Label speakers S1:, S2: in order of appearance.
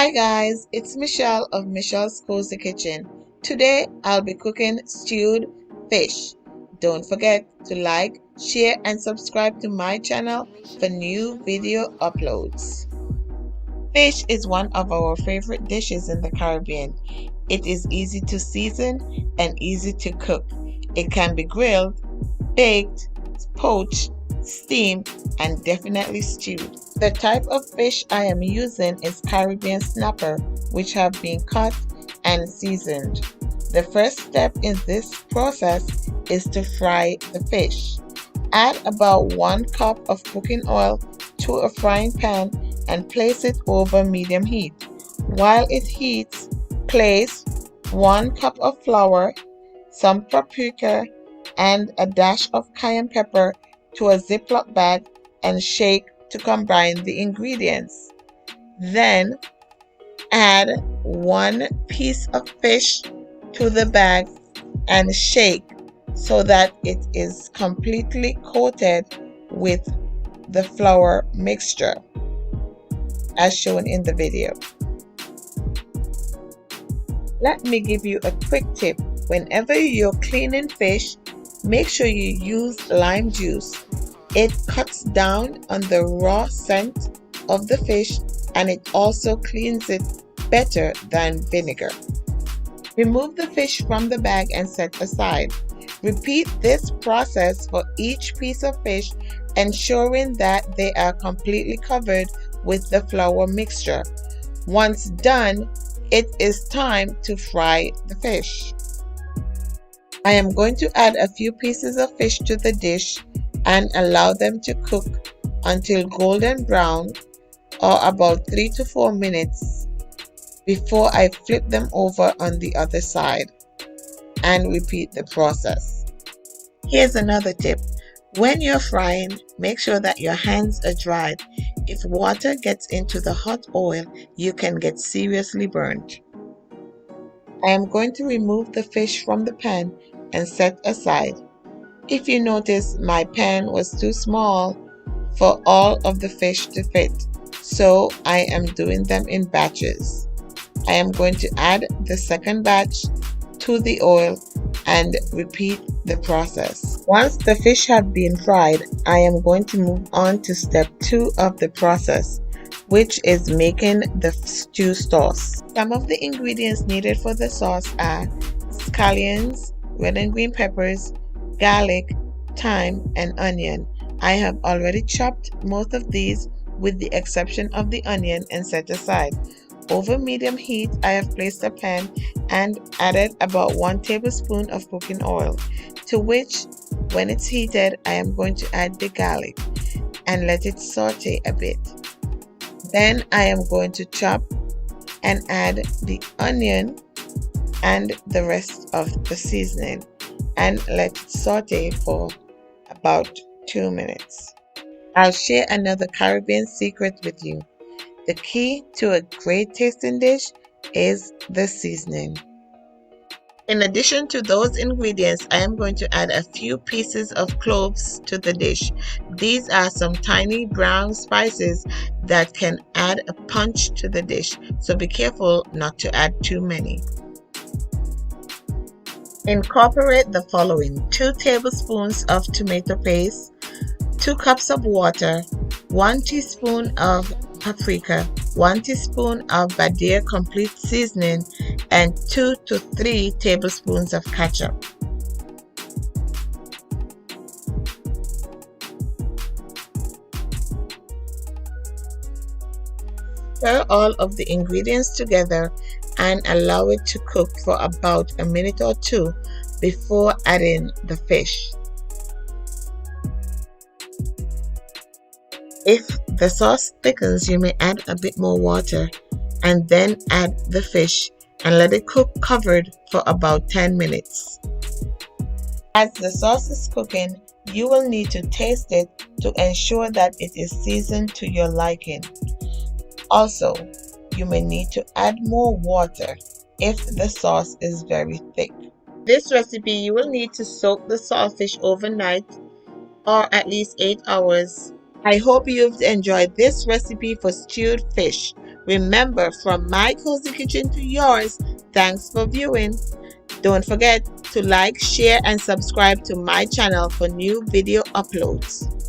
S1: Hi guys, it's Michelle of Michelle's Cozy Kitchen. Today I'll be cooking stewed fish. Don't forget to like, share and subscribe to my channel for new video uploads. Fish is one of our favorite dishes in the Caribbean. It is easy to season and easy to cook. It can be grilled, baked, poached, steamed, and definitely stewed. The type of fish I am using is Caribbean snapper, which have been cut and seasoned. The first step in this process is to fry the fish. Add about 1 cup of cooking oil to a frying pan and place it over medium heat. While it heats, place 1 cup of flour, some paprika, and a dash of cayenne pepper to a Ziploc bag and shake to combine the ingredients. Then add 1 piece of fish to the bag and shake so that it is completely coated with the flour mixture as shown in the video. Let me give you a quick tip. Whenever you're cleaning fish, make sure you use lime juice. It cuts down on the raw scent of the fish and it also cleans it better than vinegar. Remove the fish from the bag and set aside. Repeat this process for each piece of fish, ensuring that they are completely covered with the flour mixture. Once done, it is time to fry the fish. I am going to add a few pieces of fish to the dish and allow them to cook until golden brown, or about 3 to 4 minutes before I flip them over on the other side and repeat the process. Here's another tip. When you're frying, make sure that your hands are dried. If water gets into the hot oil, you can get seriously burned. I am going to remove the fish from the pan and set aside. If you notice, my pan was too small for all of the fish to fit, so I am doing them in batches. I am going to add the second batch to the oil and repeat the process. Once the fish have been fried, I am going to move on to step 2 of the process, which is making the stew sauce. Some of the ingredients needed for the sauce are scallions, red and green peppers, garlic, thyme, and onion. I have already chopped most of these with the exception of the onion and set aside. Over medium heat, I have placed a pan and added about 1 tablespoon of cooking oil, to which, when it's heated, I am going to add the garlic and let it saute a bit. Then I am going to chop and add the onion and the rest of the seasoning and let it saute for about 2 minutes. I'll share another Caribbean secret with you. The key to a great tasting dish is the seasoning. In addition to those ingredients, I am going to add a few pieces of cloves to the dish. These are some tiny brown spices that can add a punch to the dish, so be careful not to add too many. Incorporate the following: 2 tablespoons of tomato paste, 2 cups of water, 1 teaspoon of paprika, 1 teaspoon of Badia complete seasoning, and 2 to 3 tablespoons of ketchup. Stir all of the ingredients together and allow it to cook for about a minute or 2 before adding the fish. If the sauce thickens, you may add a bit more water and then add the fish and let it cook covered for about 10 minutes. As the sauce is cooking, you will need to taste it to ensure that it is seasoned to your liking. Also, you may need to add more water if the sauce is very thick. This recipe, you will need to soak the saltfish overnight or at least 8 hours. I hope you've enjoyed this recipe for stewed fish. Remember, from my cozy kitchen to yours, thanks for viewing. Don't forget to like, share, and subscribe to my channel for new video uploads.